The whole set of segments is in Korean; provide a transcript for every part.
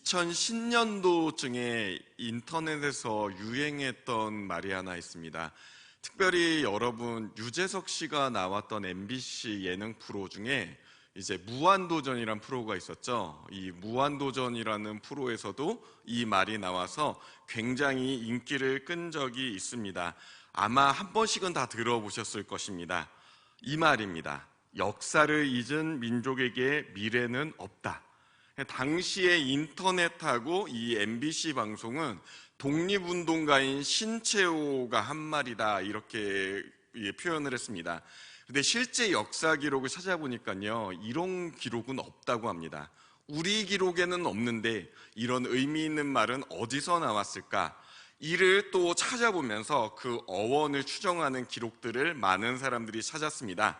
2010년도쯤에 인터넷에서 유행했던 말이 하나 있습니다. 특별히 여러분 유재석 씨가 나왔던 MBC 예능 프로 중에 이제 무한도전이란 프로가 있었죠. 이 무한도전이라는 프로에서도 이 말이 나와서 굉장히 인기를 끈 적이 있습니다. 아마 한 번씩은 다 들어보셨을 것입니다. 이 말입니다. 역사를 잊은 민족에게 미래는 없다. 당시에 인터넷하고 이 MBC 방송은 독립운동가인 신채호가 한 말이다 이렇게 표현을 했습니다. 그런데 실제 역사 기록을 찾아보니까요, 이런 기록은 없다고 합니다. 우리 기록에는 없는데 이런 의미 있는 말은 어디서 나왔을까? 이를 또 찾아보면서 그 어원을 추정하는 기록들을 많은 사람들이 찾았습니다.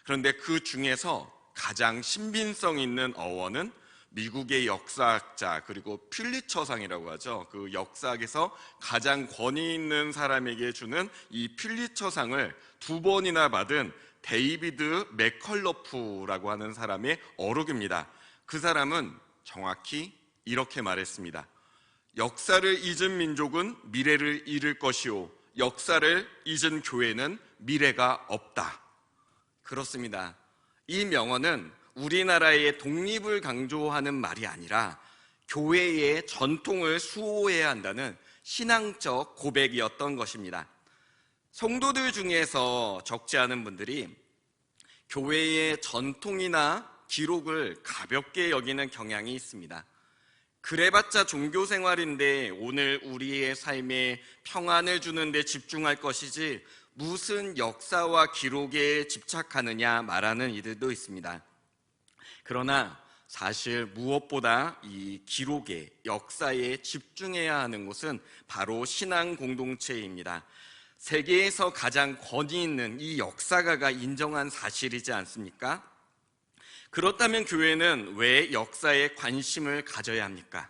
그런데 그 중에서 가장 신빙성 있는 어원은 미국의 역사학자 그리고 퓰리처상이라고 하죠. 그 역사학에서 가장 권위 있는 사람에게 주는 이 퓰리처상을 2번이나 받은 데이비드 맥컬러프라고 하는 사람의 어록입니다. 그 사람은 정확히 이렇게 말했습니다. 역사를 잊은 민족은 미래를 잃을 것이요, 역사를 잊은 교회는 미래가 없다. 그렇습니다. 이 명언은 우리나라의 독립을 강조하는 말이 아니라 교회의 전통을 수호해야 한다는 신앙적 고백이었던 것입니다. 성도들 중에서 적지 않은 분들이 교회의 전통이나 기록을 가볍게 여기는 경향이 있습니다. 그래봤자 종교생활인데 오늘 우리의 삶에 평안을 주는 데 집중할 것이지 무슨 역사와 기록에 집착하느냐 말하는 이들도 있습니다. 그러나 사실 무엇보다 이 기록에, 역사에 집중해야 하는 곳은 바로 신앙 공동체입니다. 세계에서 가장 권위 있는 이 역사가가 인정한 사실이지 않습니까? 그렇다면 교회는 왜 역사에 관심을 가져야 합니까?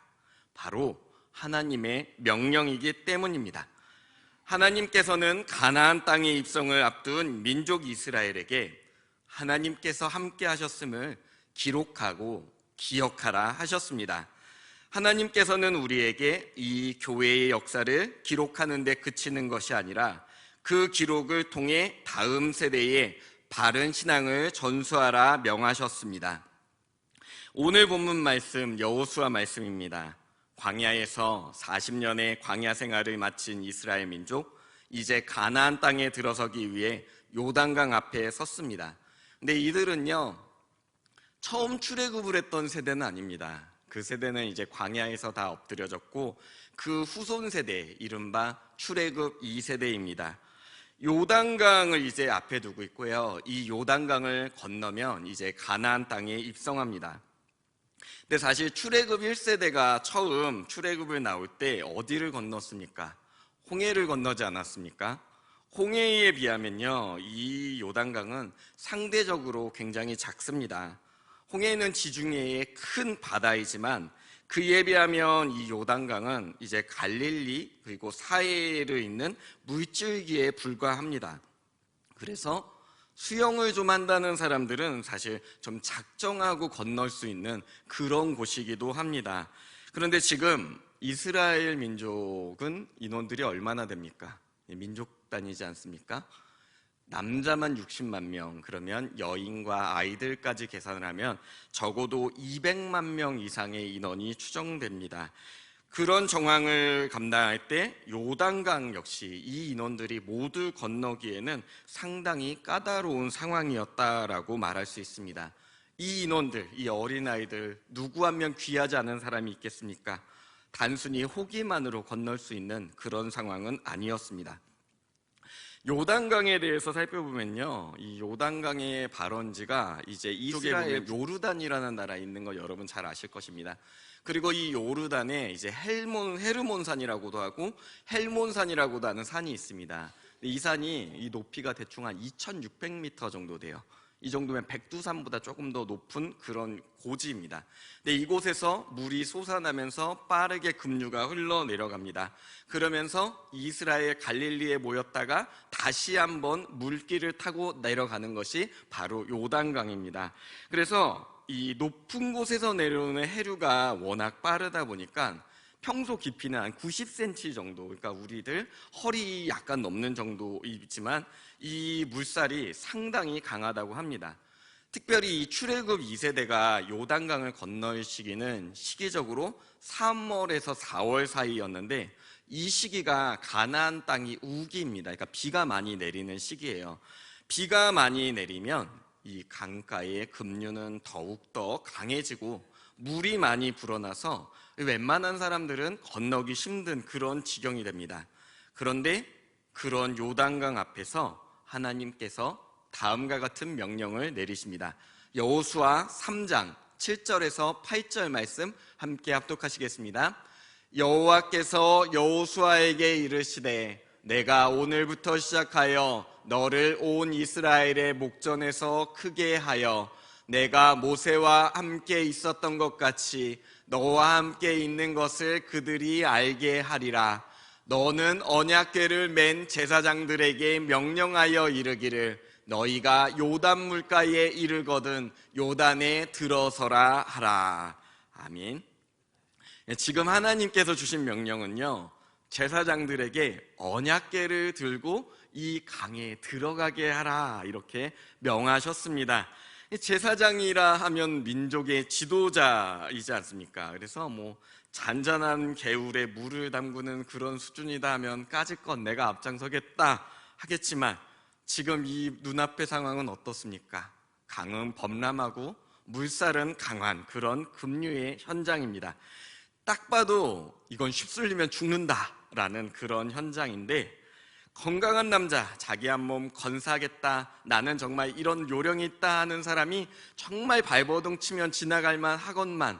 바로 하나님의 명령이기 때문입니다. 하나님께서는 가나안 땅의 입성을 앞둔 민족 이스라엘에게 하나님께서 함께 하셨음을 기록하고 기억하라 하셨습니다. 하나님께서는 우리에게 이 교회의 역사를 기록하는 데 그치는 것이 아니라 그 기록을 통해 다음 세대에 바른 신앙을 전수하라 명하셨습니다. 오늘 본문 말씀 여호수아 말씀입니다. 광야에서 40년의 광야 생활을 마친 이스라엘 민족, 이제 가나안 땅에 들어서기 위해 요단강 앞에 섰습니다. 근데 이들은요, 처음 출애굽을 했던 세대는 아닙니다. 그 세대는 이제 광야에서 다 엎드려졌고 그 후손 세대, 이른바 출애굽 2세대입니다. 요단강을 이제 앞에 두고 있고요. 이 요단강을 건너면 이제 가나안 땅에 입성합니다. 근데 사실 출애굽 1세대가 처음 출애굽을 나올 때 어디를 건넜습니까? 홍해를 건너지 않았습니까? 홍해에 비하면요, 이 요단강은 상대적으로 굉장히 작습니다. 홍해는 지중해의 큰 바다이지만 그에 비하면 이 요단강은 이제 갈릴리 그리고 사해를 잇는 물줄기에 불과합니다. 그래서 수영을 좀 한다는 사람들은 사실 좀 작정하고 건널 수 있는 그런 곳이기도 합니다. 그런데 지금 이스라엘 민족은 인원들이 얼마나 됩니까? 민족 단위지 않습니까? 남자만 60만 명, 그러면 여인과 아이들까지 계산을 하면 적어도 200만 명 이상의 인원이 추정됩니다. 그런 정황을 감당할 때 요단강 역시 이 인원들이 모두 건너기에는 상당히 까다로운 상황이었다라고 말할 수 있습니다. 이 인원들, 이 어린아이들 누구 한 명 귀하지 않은 사람이 있겠습니까? 단순히 호기만으로 건널 수 있는 그런 상황은 아니었습니다. 요단강에 대해서 살펴보면요, 이 요단강의 발원지가 이제 이스라엘 요르단이라는 나라에 있는 거 여러분 잘 아실 것입니다. 그리고 이 요르단에 이제 헤르몬산이라고도 하고 헬몬산이라고도 하는 산이 있습니다. 이 산이 이 높이가 대충 한 2,600m 정도 돼요. 이 정도면 백두산보다 조금 더 높은 그런 고지입니다. 근데 이곳에서 물이 솟아나면서 빠르게 급류가 흘러내려갑니다. 그러면서 이스라엘 갈릴리에 모였다가 다시 한번 물길을 타고 내려가는 것이 바로 요단강입니다. 그래서 이 높은 곳에서 내려오는 해류가 워낙 빠르다 보니까 평소 깊이는 한 90cm 정도, 그러니까 우리들 허리 약간 넘는 정도이지만 이 물살이 상당히 강하다고 합니다. 특별히 이 출애굽 2세대가 요단강을 건널 시기는 시기적으로 3월에서 4월 사이였는데, 이 시기가 가나안 땅이 우기입니다. 그러니까 비가 많이 내리는 시기예요. 비가 많이 내리면 이 강가의 급류는 더욱더 강해지고 물이 많이 불어나서 웬만한 사람들은 건너기 힘든 그런 지경이 됩니다. 그런데 그런 요단강 앞에서 하나님께서 다음과 같은 명령을 내리십니다. 여호수아 3장 7절에서 8절 말씀 함께 합독하시겠습니다. 여호와께서 여호수아에게 이르시되 내가 오늘부터 시작하여 너를 온 이스라엘의 목전에서 크게 하여 내가 모세와 함께 있었던 것 같이 너와 함께 있는 것을 그들이 알게 하리라. 너는 언약궤를 맨 제사장들에게 명령하여 이르기를 너희가 요단 물가에 이르거든 요단에 들어서라 하라. 아멘. 지금 하나님께서 주신 명령은요, 제사장들에게 언약궤를 들고 이 강에 들어가게 하라, 이렇게 명하셨습니다. 제사장이라 하면 민족의 지도자이지 않습니까? 그래서 잔잔한 개울에 물을 담그는 그런 수준이다 하면 까짓것 내가 앞장서겠다 하겠지만, 지금 이 눈앞의 상황은 어떻습니까? 강은 범람하고 물살은 강한 그런 급류의 현장입니다. 딱 봐도 이건 휩쓸리면 죽는다라는 그런 현장인데, 건강한 남자, 자기 한 몸 건사하겠다, 나는 정말 이런 요령이 있다 하는 사람이 정말 발버둥 치면 지나갈 만 하건만,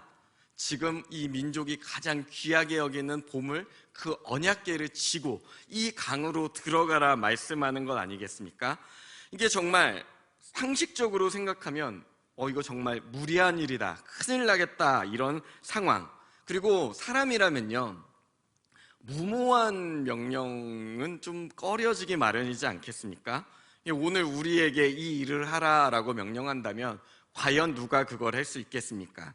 지금 이 민족이 가장 귀하게 여기는 보물, 그 언약궤를 지고 이 강으로 들어가라 말씀하는 것 아니겠습니까? 이게 정말 상식적으로 생각하면 이거 정말 무리한 일이다, 큰일 나겠다, 이런 상황. 그리고 사람이라면요, 무모한 명령은 좀 꺼려지기 마련이지 않겠습니까? 오늘 우리에게 이 일을 하라라고 명령한다면 과연 누가 그걸 할 수 있겠습니까?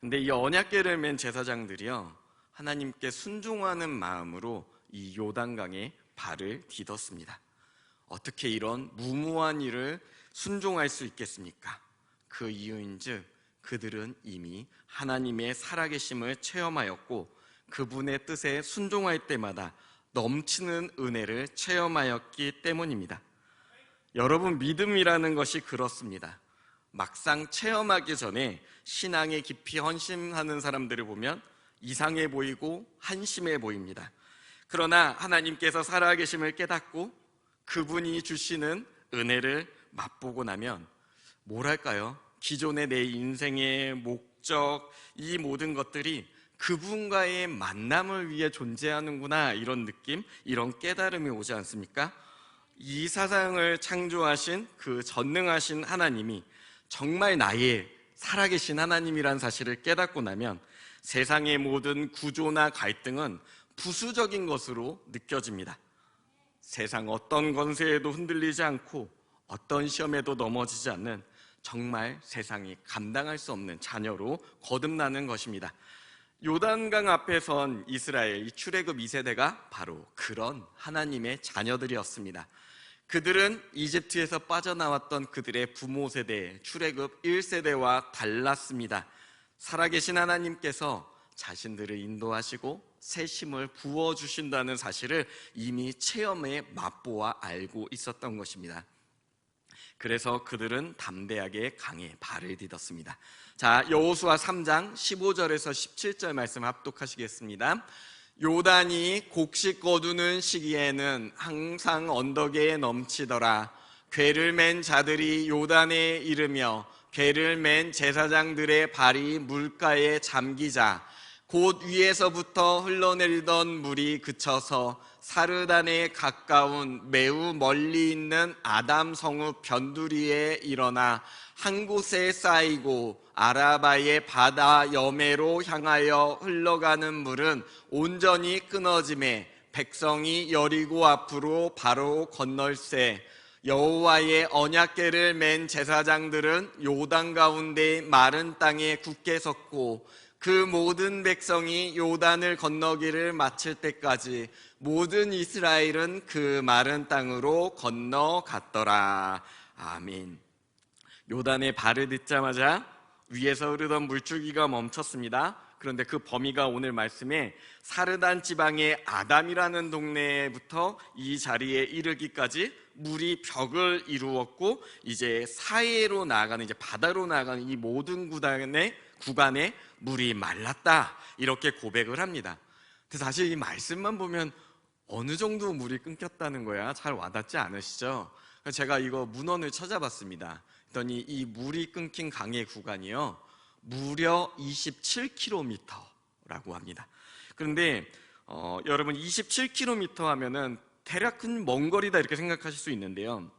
근데 이 언약궤를 맨 제사장들이요, 하나님께 순종하는 마음으로 이 요단강에 발을 디뎠습니다. 어떻게 이런 무모한 일을 순종할 수 있겠습니까? 그 이유인즉 그들은 이미 하나님의 살아계심을 체험하였고 그분의 뜻에 순종할 때마다 넘치는 은혜를 체험하였기 때문입니다. 여러분, 믿음이라는 것이 그렇습니다. 막상 체험하기 전에 신앙에 깊이 헌신하는 사람들을 보면 이상해 보이고 한심해 보입니다. 그러나 하나님께서 살아계심을 깨닫고 그분이 주시는 은혜를 맛보고 나면 뭐랄까요? 기존의 내 인생의 목적, 이 모든 것들이 그분과의 만남을 위해 존재하는구나, 이런 느낌, 이런 깨달음이 오지 않습니까? 이 세상을 창조하신 그 전능하신 하나님이 정말 나의 살아계신 하나님이란 사실을 깨닫고 나면 세상의 모든 구조나 갈등은 부수적인 것으로 느껴집니다. 세상 어떤 권세에도 흔들리지 않고 어떤 시험에도 넘어지지 않는, 정말 세상이 감당할 수 없는 자녀로 거듭나는 것입니다. 요단강 앞에 선 이스라엘, 이 출애굽 2세대가 바로 그런 하나님의 자녀들이었습니다. 그들은 이집트에서 빠져나왔던 그들의 부모 세대, 출애굽 1세대와 달랐습니다. 살아계신 하나님께서 자신들을 인도하시고 새 힘을 부어주신다는 사실을 이미 체험에 맛보아 알고 있었던 것입니다. 그래서 그들은 담대하게 강에 발을 디뎠습니다. 자, 여호수아 3장 15절에서 17절 말씀 합독하시겠습니다. 요단이 곡식 거두는 시기에는 항상 언덕에 넘치더라. 궤를 맨 자들이 요단에 이르며 궤를 맨 제사장들의 발이 물가에 잠기자 곧 위에서부터 흘러내리던 물이 그쳐서 사르단에 가까운 매우 멀리 있는 아담 성읍 변두리에 일어나 한 곳에 쌓이고 아라바의 바다 여매로 향하여 흘러가는 물은 온전히 끊어짐에 백성이 여리고 앞으로 바로 건널세. 여호와의 언약궤를 맨 제사장들은 요단 가운데 마른 땅에 굳게 섰고 그 모든 백성이 요단을 건너기를 마칠 때까지 모든 이스라엘은 그 마른 땅으로 건너갔더라. 아멘. 요단의 발을 딛자마자 위에서 흐르던 물줄기가 멈췄습니다. 그런데 그 범위가 오늘 말씀에 사르단 지방의 아담이라는 동네부터 이 자리에 이르기까지 물이 벽을 이루었고, 이제 사해로 나아가는, 이제 바다로 나아가는 이 모든 구간에 물이 말랐다, 이렇게 고백을 합니다. 근데 사실 이 말씀만 보면 어느 정도 물이 끊겼다는 거야 잘 와닿지 않으시죠? 제가 이거 문헌을 찾아봤습니다. 그랬더니 이 물이 끊긴 강의 구간이요, 무려 27km라고 합니다. 그런데 여러분 27km 하면은 대략 큰 먼 거리다 이렇게 생각하실 수 있는데요,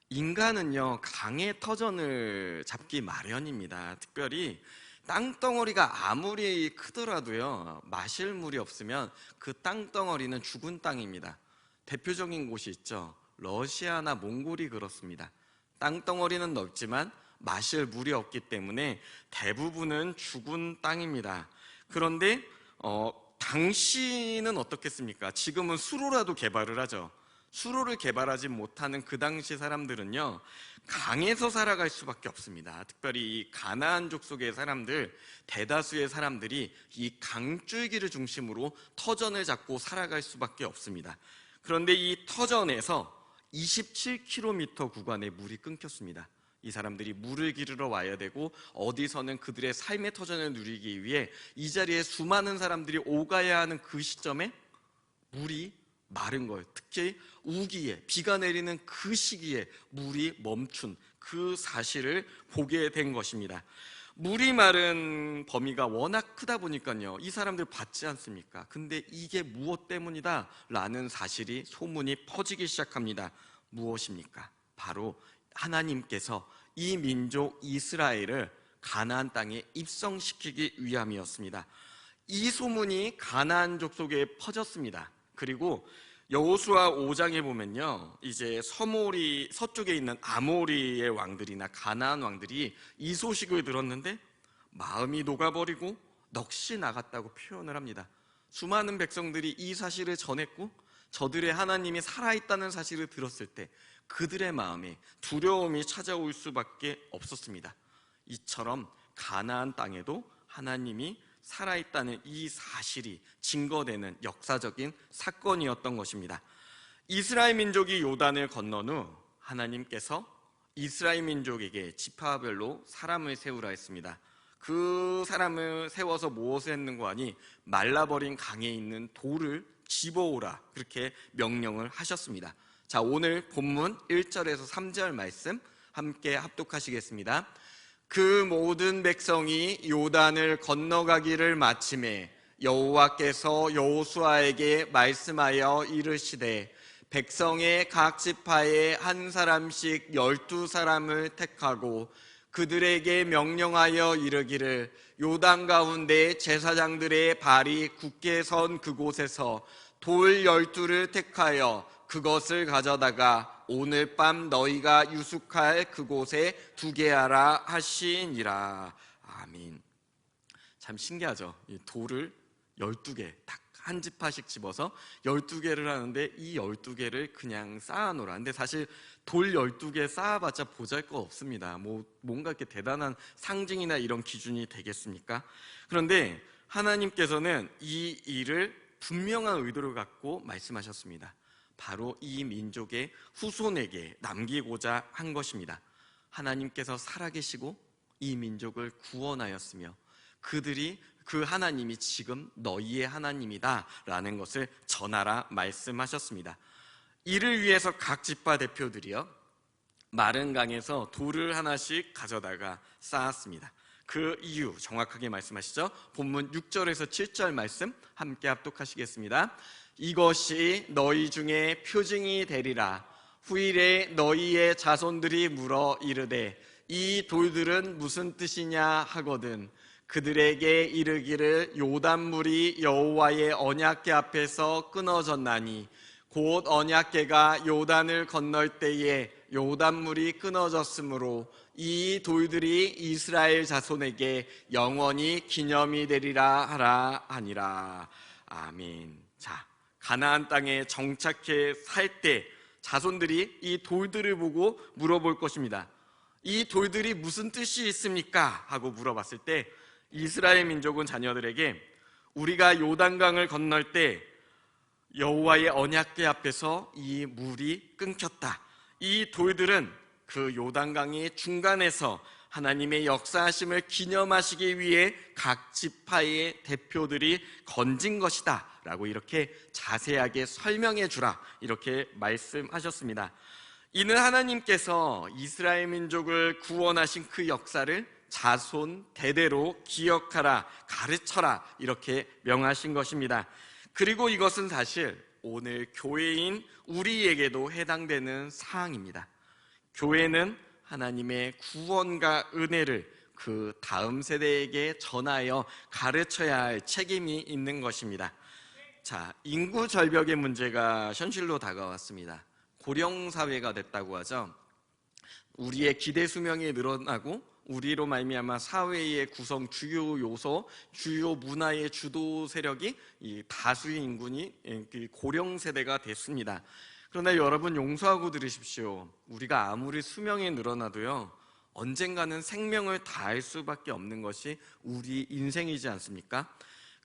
인간은요 강의 터전을 잡기 마련입니다. 특별히 땅덩어리가 아무리 크더라도요 마실 물이 없으면 그 땅덩어리는 죽은 땅입니다. 대표적인 곳이 있죠. 러시아나 몽골이 그렇습니다. 땅덩어리는 넓지만 마실 물이 없기 때문에 대부분은 죽은 땅입니다. 그런데 당시는 어떻겠습니까? 지금은 수로라도 개발을 하죠. 수로를 개발하지 못하는 그 당시 사람들은요 강에서 살아갈 수밖에 없습니다. 특별히 이 가나안족 속의 사람들, 대다수의 사람들이 이 강줄기를 중심으로 터전을 잡고 살아갈 수밖에 없습니다. 그런데 이 터전에서 27km 구간에 물이 끊겼습니다. 이 사람들이 물을 기르러 와야 되고 어디서는 그들의 삶의 터전을 누리기 위해 이 자리에 수많은 사람들이 오가야 하는 그 시점에 물이 마른 거예요. 특히 우기에, 비가 내리는 그 시기에 물이 멈춘 그 사실을 보게 된 것입니다. 물이 마른 범위가 워낙 크다 보니까요 이 사람들 받지 않습니까? 근데 이게 무엇 때문이다 라는 사실이, 소문이 퍼지기 시작합니다. 무엇입니까? 바로 하나님께서 이 민족 이스라엘을 가나안 땅에 입성시키기 위함이었습니다. 이 소문이 가나안족 속에 퍼졌습니다. 그리고 여호수아 5장에 보면요 이제 서쪽에 있는 아모리의 왕들이나 가나안 왕들이 이 소식을 들었는데 마음이 녹아버리고 넋이 나갔다고 표현을 합니다. 수많은 백성들이 이 사실을 전했고 저들의 하나님이 살아있다는 사실을 들었을 때 그들의 마음에 두려움이 찾아올 수밖에 없었습니다. 이처럼 가나안 땅에도 하나님이 살아있다는 이 사실이 증거되는 역사적인 사건이었던 것입니다. 이스라엘 민족이 요단을 건넌 후 하나님께서 이스라엘 민족에게 지파별로 사람을 세우라 했습니다. 그 사람을 세워서 무엇을 했는고 하니 말라버린 강에 있는 돌을 집어오라, 그렇게 명령을 하셨습니다. 자, 오늘 본문 1절에서 3절 말씀 함께 합독하시겠습니다. 그 모든 백성이 요단을 건너가기를 마침에 여호와께서 여호수아에게 말씀하여 이르시되 백성의 각 지파에 한 사람씩 12사람을 택하고 그들에게 명령하여 이르기를 요단 가운데 제사장들의 발이 굳게 선 그곳에서 돌 12를 택하여 그것을 가져다가 오늘 밤 너희가 유숙할 그곳에 두게 하라 하시니라. 아멘. 참 신기하죠. 이 돌을 12개 딱 한 지파씩 집어서 12개를 하는데 이 12개를 그냥 쌓아놓으라. 근데 사실 돌 12개 쌓아봤자 보잘것 없습니다. 뭔가 이렇게 대단한 상징이나 이런 기준이 되겠습니까? 그런데 하나님께서는 이 일을 분명한 의도를 갖고 말씀하셨습니다. 바로 이 민족의 후손에게 남기고자 한 것입니다. 하나님께서 살아계시고 이 민족을 구원하였으며 그들이 그 하나님이 지금 너희의 하나님이다 라는 것을 전하라 말씀하셨습니다. 이를 위해서 각 지파 대표들이요 마른 강에서 돌을 하나씩 가져다가 쌓았습니다. 그 이유 정확하게 말씀하시죠. 본문 6절에서 7절 말씀 함께 합독하시겠습니다. 이것이 너희 중에 표징이 되리라. 후일에 너희의 자손들이 물어 이르되 이 돌들은 무슨 뜻이냐 하거든 그들에게 이르기를 요단물이 여호와의 언약궤 앞에서 끊어졌나니 곧 언약궤가 요단을 건널 때에 요단물이 끊어졌으므로 이 돌들이 이스라엘 자손에게 영원히 기념이 되리라 하라 하니라. 아멘. 자, 가나안 땅에 정착해 살 때 자손들이 이 돌들을 보고 물어볼 것입니다. 이 돌들이 무슨 뜻이 있습니까? 하고 물어봤을 때 이스라엘 민족은 자녀들에게 우리가 요단강을 건널 때 여호와의 언약궤 앞에서 이 물이 끊겼다. 이 돌들은 그 요단강의 중간에서 하나님의 역사하심을 기념하시기 위해 각 지파의 대표들이 건진 것이다 라고 이렇게 자세하게 설명해 주라 이렇게 말씀하셨습니다. 이는 하나님께서 이스라엘 민족을 구원하신 그 역사를 자손 대대로 기억하라, 가르쳐라 이렇게 명하신 것입니다. 그리고 이것은 사실 오늘 교회인 우리에게도 해당되는 사항입니다. 교회는 하나님의 구원과 은혜를 그 다음 세대에게 전하여 가르쳐야 할 책임이 있는 것입니다. 자, 인구 절벽의 문제가 현실로 다가왔습니다. 고령 사회가 됐다고 하죠. 우리의 기대 수명이 늘어나고 우리로 말미암아 사회의 구성 주요 요소, 주요 문화의 주도 세력이 이 다수의 인군이 고령 세대가 됐습니다. 그러나 여러분 용서하고 들으십시오. 우리가 아무리 수명이 늘어나도요, 언젠가는 생명을 다할 수밖에 없는 것이 우리 인생이지 않습니까?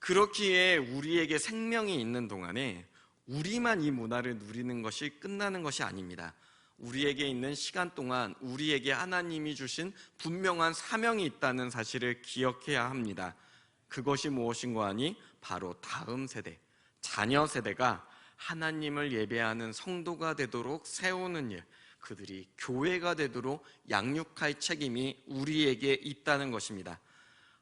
그렇기에 우리에게 생명이 있는 동안에 우리만 이 문화를 누리는 것이 끝나는 것이 아닙니다. 우리에게 있는 시간 동안 우리에게 하나님이 주신 분명한 사명이 있다는 사실을 기억해야 합니다. 그것이 무엇인가 하니 바로 다음 세대, 자녀 세대가 하나님을 예배하는 성도가 되도록 세우는 일, 그들이 교회가 되도록 양육할 책임이 우리에게 있다는 것입니다.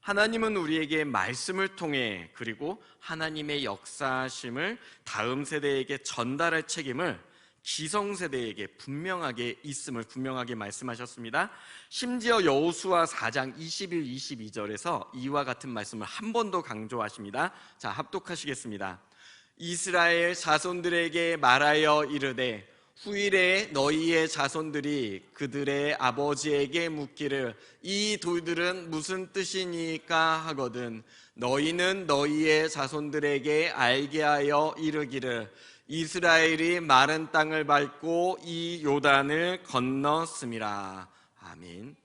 하나님은 우리에게 말씀을 통해 그리고 하나님의 역사심을 다음 세대에게 전달할 책임을 기성세대에게 분명하게 있음을 분명하게 말씀하셨습니다. 심지어 여호수아 4장 21, 22절에서 이와 같은 말씀을 한 번 더 강조하십니다. 자, 합독하시겠습니다. 이스라엘 자손들에게 말하여 이르되 후일에 너희의 자손들이 그들의 아버지에게 묻기를 이 돌들은 무슨 뜻이니까 하거든 너희는 너희의 자손들에게 알게 하여 이르기를 이스라엘이 마른 땅을 밟고 이 요단을 건넜음이라. 아멘.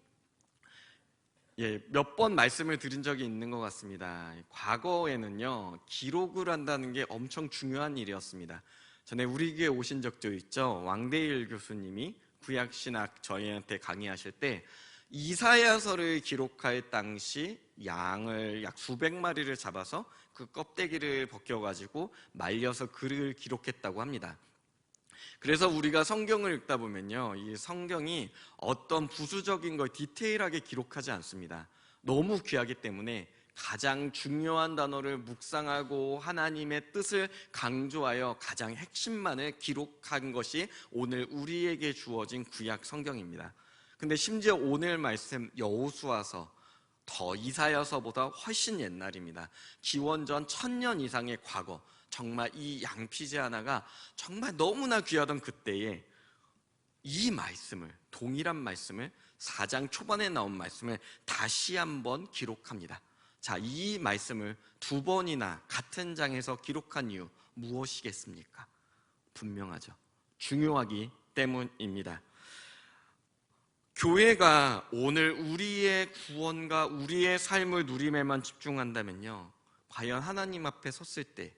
예, 몇 번 말씀을 드린 적이 있는 것 같습니다. 과거에는요, 기록을 한다는 게 엄청 중요한 일이었습니다. 전에 우리 교회 오신 적도 있죠. 왕대일 교수님이 구약신학 저희한테 강의하실 때 이사야서를 기록할 당시 양을 약 수백 마리를 잡아서 그 껍데기를 벗겨가지고 말려서 글을 기록했다고 합니다. 그래서 우리가 성경을 읽다 보면요, 이 성경이 어떤 부수적인 걸 디테일하게 기록하지 않습니다. 너무 귀하기 때문에 가장 중요한 단어를 묵상하고 하나님의 뜻을 강조하여 가장 핵심만을 기록한 것이 오늘 우리에게 주어진 구약 성경입니다. 근데 심지어 오늘 말씀 여호수아서 더 이사야서보다 훨씬 옛날입니다. 기원전 1000년 이상의 과거, 정말 이 양피제 하나가 정말 너무나 귀하던 그때에 이 말씀을, 동일한 말씀을 4장 초반에 나온 말씀을 다시 한번 기록합니다. 자, 이 말씀을 두 번이나 같은 장에서 기록한 이유 무엇이겠습니까? 분명하죠. 중요하기 때문입니다. 교회가 오늘 우리의 구원과 우리의 삶을 누림에만 집중한다면요, 과연 하나님 앞에 섰을 때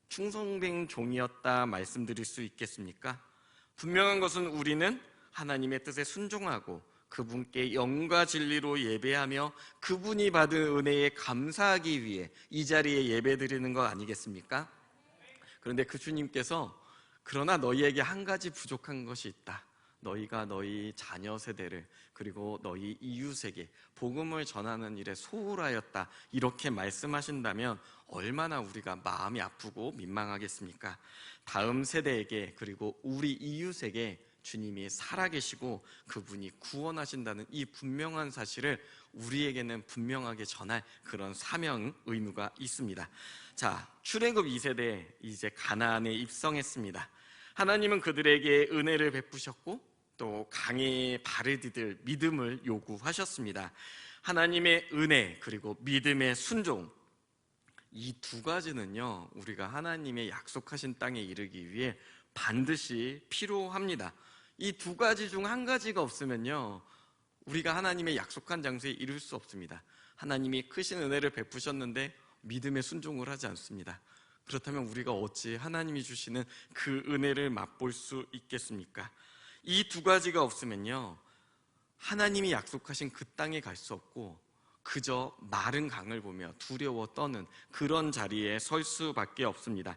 충성된 종이었다 말씀드릴 수 있겠습니까? 분명한 것은 우리는 하나님의 뜻에 순종하고 그분께 영과 진리로 예배하며 그분이 받은 은혜에 감사하기 위해 이 자리에 예배드리는 것 아니겠습니까? 그런데 그 주님께서 그러나 너희에게 한 가지 부족한 것이 있다. 너희가 너희 자녀 세대를 그리고 너희 이웃에게 복음을 전하는 일에 소홀하였다 이렇게 말씀하신다면 얼마나 우리가 마음이 아프고 민망하겠습니까? 다음 세대에게 그리고 우리 이웃에게 주님이 살아계시고 그분이 구원하신다는 이 분명한 사실을 우리에게는 분명하게 전할 그런 사명 의무가 있습니다. 자, 출애굽 2세대 이제 가나안에 입성했습니다. 하나님은 그들에게 은혜를 베푸셨고 또 강에 발을 디딜 믿음을 요구하셨습니다. 하나님의 은혜 그리고 믿음의 순종, 이 두 가지는요, 우리가 하나님의 약속하신 땅에 이르기 위해 반드시 필요합니다. 이 두 가지 중 한 가지가 없으면요, 우리가 하나님의 약속한 장소에 이룰 수 없습니다. 하나님이 크신 은혜를 베푸셨는데 믿음의 순종을 하지 않습니다. 그렇다면 우리가 어찌 하나님이 주시는 그 은혜를 맛볼 수 있겠습니까? 이 두 가지가 없으면요, 하나님이 약속하신 그 땅에 갈 수 없고 그저 마른 강을 보며 두려워 떠는 그런 자리에 설 수밖에 없습니다.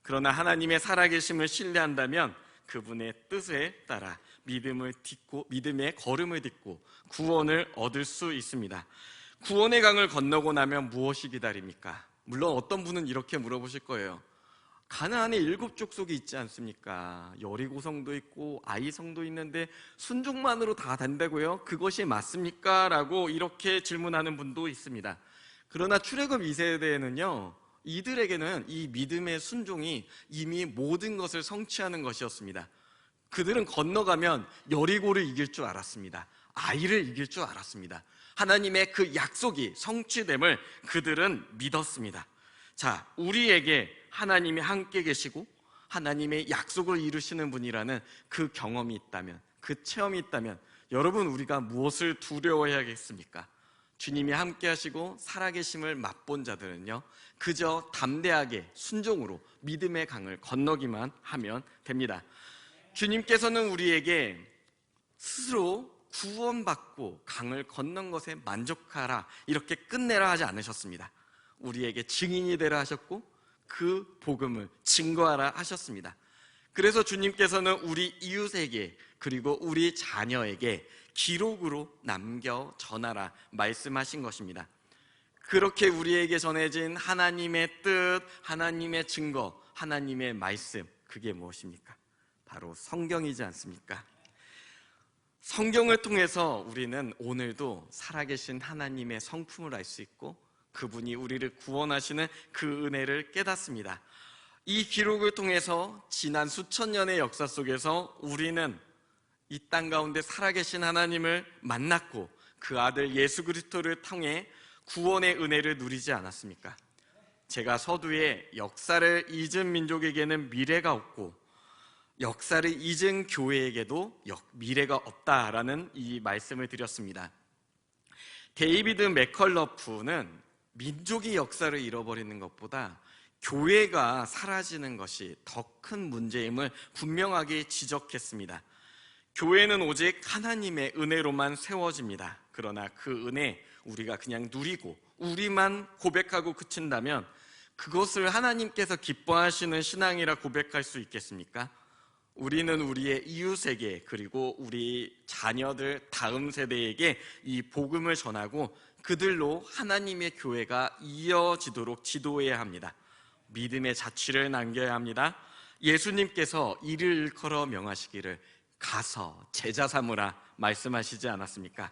그러나 하나님의 살아계심을 신뢰한다면 그분의 뜻에 따라 믿음의 걸음을 딛고 구원을 얻을 수 있습니다. 구원의 강을 건너고 나면 무엇이 기다립니까? 물론 어떤 분은 이렇게 물어보실 거예요. 가나안에 7 족속이 있지 않습니까? 여리고성도 있고 아이성도 있는데 순종만으로 다 된다고요? 그것이 맞습니까? 라고 이렇게 질문하는 분도 있습니다. 그러나 출애굽 2세대에는요, 이들에게는 이 믿음의 순종이 이미 모든 것을 성취하는 것이었습니다. 그들은 건너가면 여리고를 이길 줄 알았습니다. 아이를 이길 줄 알았습니다. 하나님의 그 약속이 성취됨을 그들은 믿었습니다. 자, 우리에게 하나님이 함께 계시고 하나님의 약속을 이루시는 분이라는 그 경험이 있다면, 그 체험이 있다면 여러분, 우리가 무엇을 두려워해야겠습니까? 주님이 함께 하시고 살아계심을 맛본 자들은요, 그저 담대하게 순종으로 믿음의 강을 건너기만 하면 됩니다. 주님께서는 우리에게 스스로 구원받고 강을 건넌 것에 만족하라, 이렇게 끝내라 하지 않으셨습니다. 우리에게 증인이 되라 하셨고 그 복음을 증거하라 하셨습니다. 그래서 주님께서는 우리 이웃에게 그리고 우리 자녀에게 기록으로 남겨 전하라 말씀하신 것입니다. 그렇게 우리에게 전해진 하나님의 뜻, 하나님의 증거, 하나님의 말씀, 그게 무엇입니까? 바로 성경이지 않습니까? 성경을 통해서 우리는 오늘도 살아계신 하나님의 성품을 알 수 있고 그분이 우리를 구원하시는 그 은혜를 깨닫습니다. 이 기록을 통해서 지난 수천 년의 역사 속에서 우리는 이 땅 가운데 살아계신 하나님을 만났고 그 아들 예수 그리스도를 통해 구원의 은혜를 누리지 않았습니까? 제가 서두에 역사를 잊은 민족에게는 미래가 없고 역사를 잊은 교회에게도 미래가 없다라는 이 말씀을 드렸습니다. 데이비드 맥컬러프는 민족이 역사를 잃어버리는 것보다 교회가 사라지는 것이 더 큰 문제임을 분명하게 지적했습니다. 교회는 오직 하나님의 은혜로만 세워집니다. 그러나 그 은혜 우리가 그냥 누리고 우리만 고백하고 그친다면 그것을 하나님께서 기뻐하시는 신앙이라 고백할 수 있겠습니까? 우리는 우리의 이웃에게 그리고 우리 자녀들 다음 세대에게 이 복음을 전하고 그들로 하나님의 교회가 이어지도록 지도해야 합니다. 믿음의 자취를 남겨야 합니다. 예수님께서 이를 일컬어 명하시기를 가서 제자 삼으라 말씀하시지 않았습니까?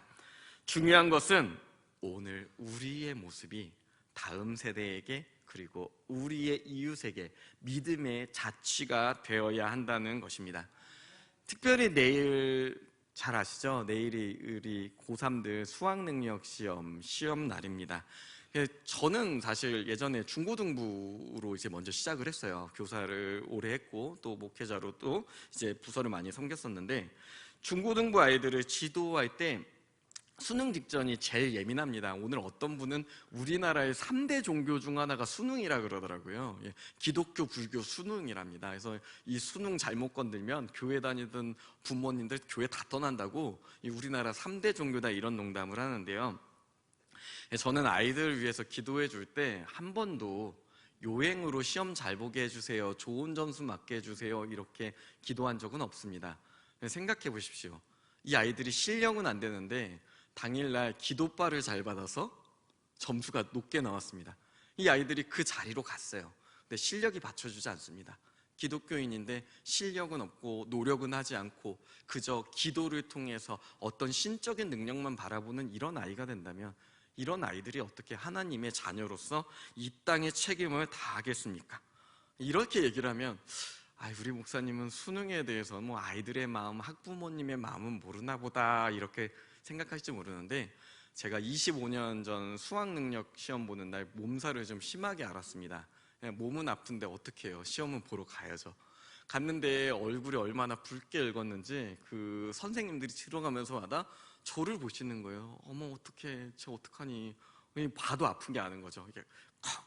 중요한 것은 오늘 우리의 모습이 다음 세대에게 그리고 우리의 이웃에게 믿음의 자취가 되어야 한다는 것입니다. 특별히 내일 잘 아시죠? 내일이 우리 고3들 수학능력 시험 날입니다. 저는 사실 예전에 중고등부로 이제 먼저 시작을 했어요. 교사를 오래 했고 또 목회자로 또 이제 부서를 많이 섬겼었는데 중고등부 아이들을 지도할 때 수능 직전이 제일 예민합니다. 오늘 어떤 분은 우리나라의 3대 종교 중 하나가 수능이라 그러더라고요. 기독교, 불교, 수능이랍니다. 그래서 이 수능 잘못 건들면 교회 다니던 부모님들 교회 다 떠난다고 우리나라 3대 종교다 이런 농담을 하는데요. 저는 아이들을 위해서 기도해 줄 때 한 번도 요행으로 시험 잘 보게 해주세요, 좋은 점수 맞게 해주세요 이렇게 기도한 적은 없습니다. 생각해 보십시오. 이 아이들이 실력은 안 되는데 당일날 기도바를 잘 받아서 점수가 높게 나왔습니다. 이 아이들이 그 자리로 갔어요. 근데 실력이 받쳐주지 않습니다. 기독교인인데 실력은 없고 노력은 하지 않고 그저 기도를 통해서 어떤 신적인 능력만 바라보는 이런 아이가 된다면 이런 아이들이 어떻게 하나님의 자녀로서 이 땅의 책임을 다하겠습니까? 이렇게 얘기를 하면 우리 목사님은 수능에 대해서 뭐 아이들의 마음, 학부모님의 마음은 모르나 보다 이렇게 생각하실지 모르는데, 제가 25년 전 수학능력 시험 보는 날 몸살을 좀 심하게 앓았습니다. 그냥 몸은 아픈데 어떻게 해요? 시험은 보러 가야죠. 갔는데 얼굴이 얼마나 붉게 읽었는지 그 선생님들이 들어가면서마다 저를 보시는 거예요. 어머, 어떡해, 저 어떡하니. 봐도 아픈 게 아는 거죠. 이게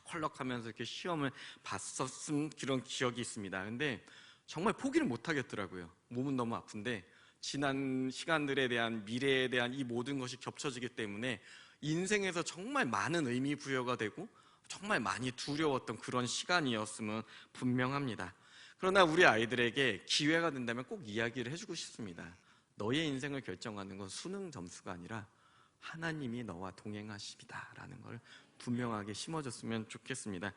컬럭하면서 이렇게 시험을 봤었은 그런 기억이 있습니다. 근데 정말 포기를 못 하겠더라고요. 몸은 너무 아픈데 지난 시간들에 대한, 미래에 대한 이 모든 것이 겹쳐지기 때문에 인생에서 정말 많은 의미 부여가 되고 정말 많이 두려웠던 그런 시간이었음은 분명합니다. 그러나 우리 아이들에게 기회가 된다면 꼭 이야기를 해주고 싶습니다. 너의 인생을 결정하는 건 수능 점수가 아니라 하나님이 너와 동행하십니다라는 걸 분명하게 심어줬으면 좋겠습니다.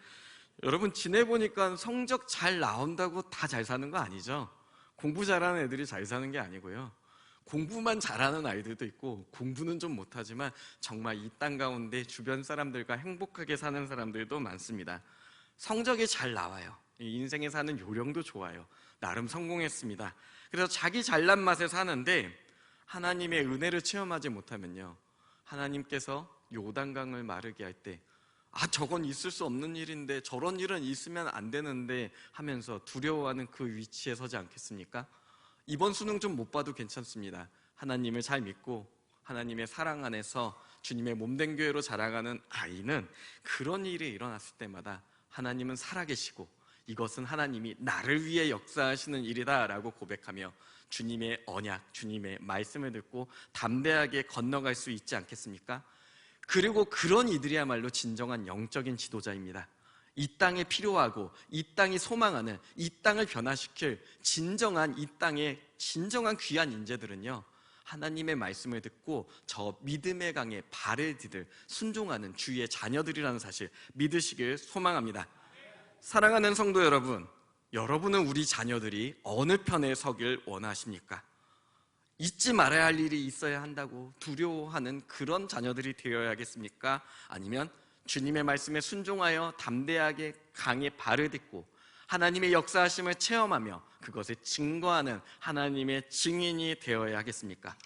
여러분, 지내보니까 성적 잘 나온다고 다 잘 사는 거 아니죠? 공부 잘하는 애들이 잘 사는 게 아니고요, 공부만 잘하는 아이들도 있고 공부는 좀 못하지만 정말 이 땅 가운데 주변 사람들과 행복하게 사는 사람들도 많습니다. 성적이 잘 나와요. 인생에 사는 요령도 좋아요. 나름 성공했습니다. 그래서 자기 잘난 맛에 사는데 하나님의 은혜를 체험하지 못하면요, 하나님께서 요단강을 마르게 할 때 저건 있을 수 없는 일인데, 저런 일은 있으면 안 되는데 하면서 두려워하는 그 위치에 서지 않겠습니까? 이번 수능 좀 못 봐도 괜찮습니다. 하나님을 잘 믿고 하나님의 사랑 안에서 주님의 몸된 교회로 자라가는 아이는 그런 일이 일어났을 때마다 하나님은 살아계시고 이것은 하나님이 나를 위해 역사하시는 일이다 라고 고백하며 주님의 언약, 주님의 말씀을 듣고 담대하게 건너갈 수 있지 않겠습니까? 그리고 그런 이들이야말로 진정한 영적인 지도자입니다. 이 땅에 필요하고 이 땅이 소망하는, 이 땅을 변화시킬 진정한, 이 땅의 진정한 귀한 인재들은요, 하나님의 말씀을 듣고 저 믿음의 강에 발을 디딜 순종하는 주의 자녀들이라는 사실 믿으시길 소망합니다. 사랑하는 성도 여러분, 여러분은 우리 자녀들이 어느 편에 서길 원하십니까? 잊지 말아야 할 일이 있어야 한다고 두려워하는 그런 자녀들이 되어야겠습니까? 아니면 주님의 말씀에 순종하여 담대하게 강에 발을 딛고 하나님의 역사하심을 체험하며 그것을 증거하는 하나님의 증인이 되어야 하겠습니까?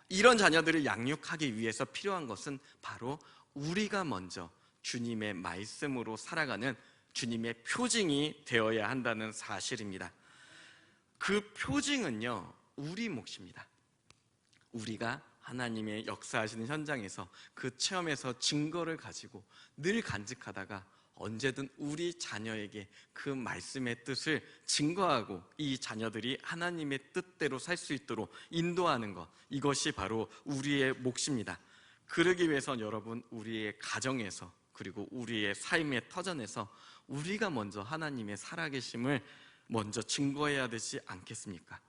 이런 자녀들을 양육하기 위해서 필요한 것은 바로 우리가 먼저 주님의 말씀으로 살아가는 주님의 표징이 되어야 한다는 사실입니다. 그 표징은요, 우리 몫입니다. 우리가 하나님의 역사하시는 현장에서 그 체험에서 증거를 가지고 늘 간직하다가 언제든 우리 자녀에게 그 말씀의 뜻을 증거하고 이 자녀들이 하나님의 뜻대로 살 수 있도록 인도하는 것, 이것이 바로 우리의 몫입니다. 그러기 위해선 여러분, 우리의 가정에서 그리고 우리의 삶의 터전에서 우리가 먼저 하나님의 살아계심을 먼저 증거해야 되지 않겠습니까?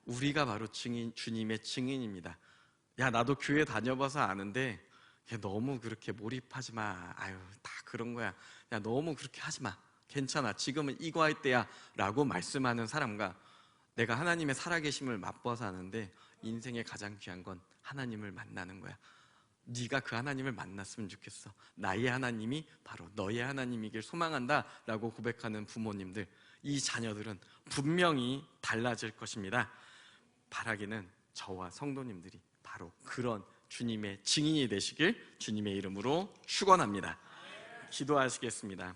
우리가 바로 주님의 증인입니다. 야, 나도 교회 다녀봐서 아는데 너무 그렇게 몰입하지 마. 다 그런 거야. 야, 너무 그렇게 하지 마. 괜찮아. 지금은 이거 할 때야 라고 말씀하는 사람과 내가 하나님의 살아계심을 맛봐서 아는데 인생의 가장 귀한 건 하나님을 만나는 거야. 네가 그 하나님을 만났으면 좋겠어. 나의 하나님이 바로 너의 하나님이길 소망한다 라고 고백하는 부모님들, 이 자녀들은 분명히 달라질 것입니다. 바라기는 저와 성도님들이 바로 그런 주님의 증인이 되시길 주님의 이름으로 축원합니다. 기도하시겠습니다.